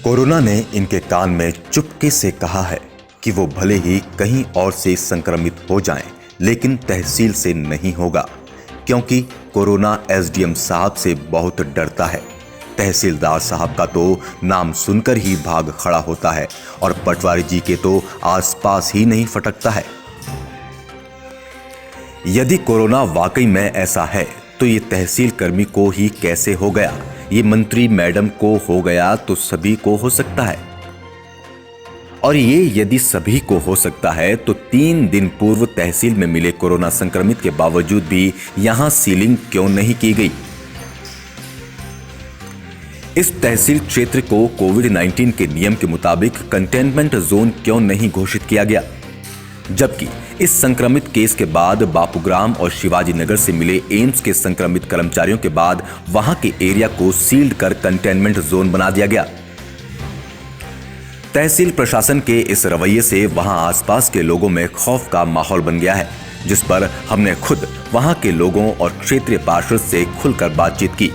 Corona ने इनके कान में चुपके से कहा है कि वो भले ही कहीं और से संक्रमित हो जाएं, लेकिन तहसील से नहीं होगा, क्योंकि कोरोना एसडीएम साहब से बहुत डरता है। तहसीलदार साहब का तो नाम सुनकर ही भाग खड़ा होता है और पटवारी जी के तो आसपास ही नहीं फटकता है। यदि कोरोना वाकई में ऐसा है तो ये तहसील कर्मी को ही कैसे हो गया? ये मंत्री मैडम को हो गया तो सभी को हो सकता है। और ये यदि सभी को हो सकता है तो 3 दिन पूर्व तहसील में मिले कोरोना संक्रमित के बावजूद भी यहां सीलिंग क्यों नहीं की गई? इस तहसील क्षेत्र को कोविड-19 के नियम के मुताबिक कंटेनमेंट जोन क्यों नहीं घोषित किया गया? जबकि इस संक्रमित केस के बाद बापूग्राम और शिवाजी नगर से मिले एम्स के संक्रमित कर्मचारियों के बाद वहां के एरिया को सील्ड कर कंटेनमेंट जोन बना दिया गया। तहसील प्रशासन के इस रवैये से वहां आसपास के लोगों में खौफ का माहौल बन गया है, जिस पर हमने खुद वहां के लोगों और क्षेत्रीय पार्षद से खुलकर बातचीत की।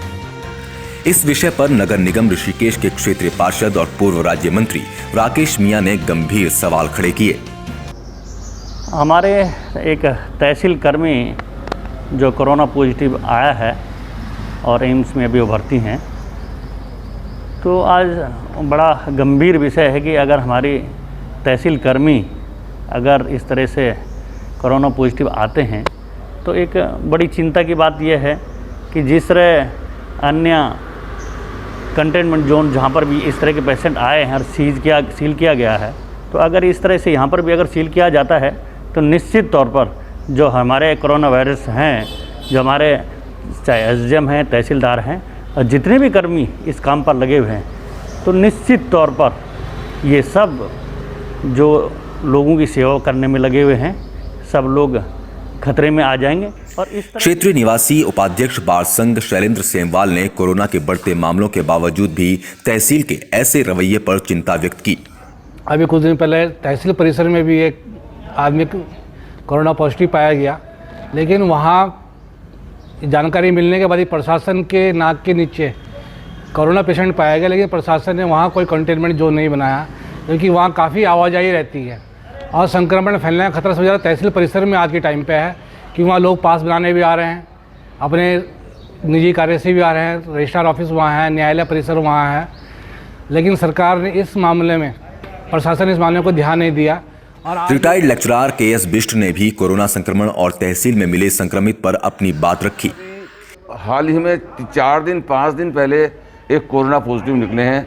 इस विषय पर नगर निगम ऋषिकेश के क्षेत्रीय पार्षद और पूर्व राज्य मंत्री राकेश मियां ने गंभीर सवाल खड़े किए। हमारे एक तहसील कर्मी जो कोरोना पॉजिटिव आया है और एम्स में अभी वो भर्ती हैं, तो आज बड़ा गंभीर विषय है कि अगर हमारी तहसील कर्मी अगर इस तरह से कोरोना पॉजिटिव आते हैं तो एक बड़ी चिंता की बात यह है कि जिस तरह अन्य कंटेनमेंट जोन जहाँ पर भी इस तरह के पेशेंट आए हैं और सील किया गया है, तो अगर इस तरह से यहाँ पर भी अगर सील किया जाता है तो निश्चित तौर पर जो हमारे कोरोना वायरस हैं, जो हमारे चाहे एसडीएम हैं, तहसीलदार हैं और जितने भी कर्मी इस काम पर लगे हुए हैं, तो निश्चित तौर पर ये सब जो लोगों की सेवा करने में लगे हुए हैं, सब लोग खतरे में आ जाएंगे। और इस तरह क्षेत्रीय निवासी उपाध्यक्ष बार संघ शैलेंद्र सेमवाल ने कोरोना के बढ़ते मामलों के बावजूद भी तहसील के ऐसे रवैये पर चिंता व्यक्त की। अभी कुछ दिन पहले तहसील परिसर में भी एक आदमी कोरोना पॉजिटिव पाया गया, लेकिन वहाँ जानकारी मिलने के बाद ही प्रशासन के नाक के नीचे कोरोना पेशेंट पाया गया, लेकिन प्रशासन ने वहाँ कोई कंटेनमेंट जोन नहीं बनाया, क्योंकि वहाँ काफ़ी आवाजाही रहती है और संक्रमण फैलने का खतरा सबसे ज़्यादा तहसील परिसर में आज के टाइम पे है, कि वहाँ लोग पास बनाने भी आ रहे हैं, अपने निजी कार्य से भी आ रहे हैं, रजिस्ट्रार ऑफिस वहाँ है, न्यायालय परिसर वहाँ है, लेकिन सरकार ने इस मामले में, प्रशासन इस मामले को ध्यान नहीं दिया। और रिटायर्ड लेक्चरर के.एस. बिष्ट ने भी कोरोना संक्रमण और तहसील में मिले संक्रमित पर अपनी बात रखी। हाल ही में 4-5 दिन पहले एक कोरोना पॉजिटिव निकले हैं।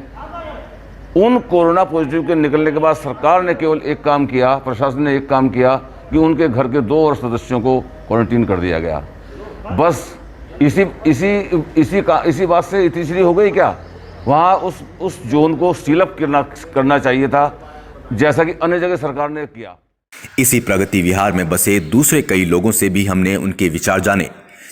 उन कोरोना पॉजिटिव के निकलने के बाद सरकार ने केवल एक काम किया, प्रशासन ने एक काम किया कि उनके घर के 2 और सदस्यों को क्वारंटीन कर दिया गया। बस इसी बात से तीसरी हो गई क्या? वहाँ उस जोन को सील अप करना चाहिए था, जैसा कि अन्य जगह सरकार ने किया। इसी प्रगति विहार में बसे दूसरे कई लोगों से भी हमने उनके विचार जाने,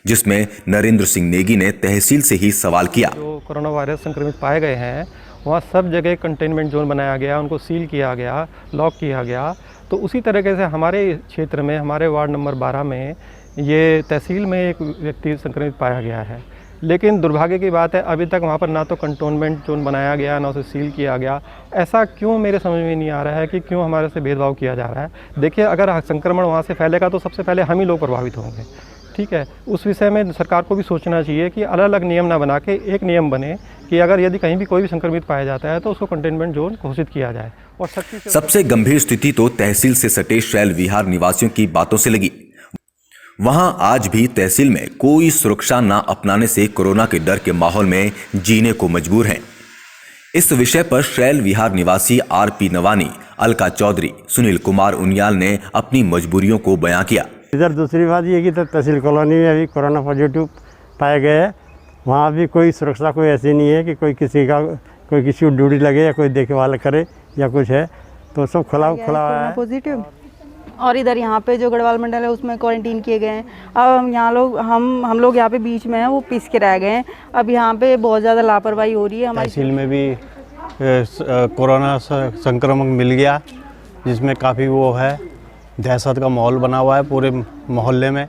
जिसमें नरेंद्र सिंह नेगी ने तहसील से ही सवाल किया। जो कोरोना वायरस संक्रमित पाए गए हैं वहाँ सब जगह कंटेनमेंट जोन बनाया गया, उनको सील किया गया, लॉक किया गया। तो उसी तरीके से हमारे क्षेत्र में, हमारे वार्ड नंबर 12 में ये तहसील में एक व्यक्ति संक्रमित पाया गया है, लेकिन दुर्भाग्य की बात है अभी तक वहाँ पर ना तो कंटेनमेंट जोन बनाया गया, ना उसे सील किया गया। ऐसा क्यों मेरे समझ में नहीं आ रहा है कि क्यों हमारे से भेदभाव किया जा रहा है। देखिए, अगर संक्रमण वहाँ से फैलेगा तो सबसे पहले हम ही लोग प्रभावित होंगे, ठीक है। उस विषय में सरकार को भी सोचना चाहिए कि अलग अलग नियम ना बना के एक नियम बने कि अगर यदि कहीं भी कोई भी संक्रमित पाया जाता है तो उसको कंटेनमेंट जोन घोषित किया जाए। और सबसे गंभीर स्थिति तो तहसील से सटे शैल विहार निवासियों की बातों से लगी। वहां आज भी तहसील में कोई सुरक्षा न अपनाने से कोरोना के डर के माहौल में जीने को मजबूर हैं। इस विषय पर शैल विहार निवासी आरपी नवानी, अलका चौधरी, सुनील कुमार उनियाल ने अपनी मजबूरियों को बयां किया। इधर दूसरी बात ये कि तो तहसील कॉलोनी में अभी कोरोना पॉजिटिव पाए गए हैं, वहाँ भी कोई सुरक्षा कोई ऐसी नहीं है कि कोई किसी को ड्यूटी लगे या कोई देखभाल करे या कुछ है, तो सब खुला हुआ है पॉजिटिव। और इधर यहाँ पे जो गढ़वाल मंडल है उसमें क्वारंटीन किए गए हैं। अब यहाँ लोग हम लोग यहाँ पे बीच में हैं, वो पिस के रह गए हैं। अब यहाँ पे बहुत ज़्यादा लापरवाही हो रही है। हमारी तहसील में भी कोरोना संक्रमण मिल गया, जिसमें काफ़ी वो है, दहशत का माहौल बना हुआ है पूरे मोहल्ले में।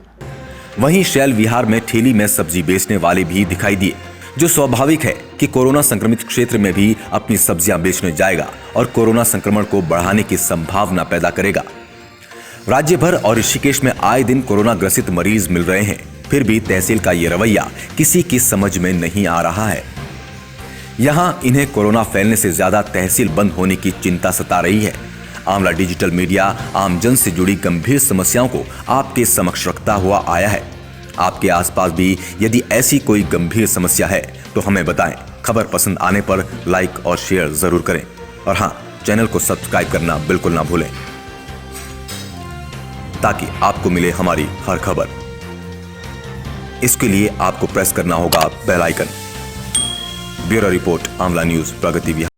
वहीं शैल विहार में ठेली में सब्जी बेचने वाले भी दिखाई दिए। जो स्वाभाविक है कि कोरोना संक्रमित क्षेत्र में भी अपनी सब्जियां बेचने जाएगा और कोरोना संक्रमण को बढ़ाने की संभावना पैदा करेगा। राज्य भर और ऋषिकेश में आए दिन कोरोना ग्रसित मरीज मिल रहे हैं, फिर भी तहसील का ये रवैया किसी की समझ में नहीं आ रहा है। यहां इन्हें कोरोना फैलने से ज्यादा तहसील बंद होने की चिंता सता रही है। आंवला डिजिटल मीडिया आमजन से जुड़ी गंभीर समस्याओं को आपके समक्ष रखता हुआ आया है। आपके आसपास भी यदि ऐसी कोई गंभीर समस्या है तो हमें बताएं। खबर पसंद आने पर लाइक और शेयर जरूर करें और हाँ, चैनल को सब्सक्राइब करना बिल्कुल ना भूलें ताकि आपको मिले हमारी हर खबर। इसके लिए आपको प्रेस करना होगा बेल आइकन। ब्यूरो रिपोर्ट, आंवला न्यूज, प्रगति विहार।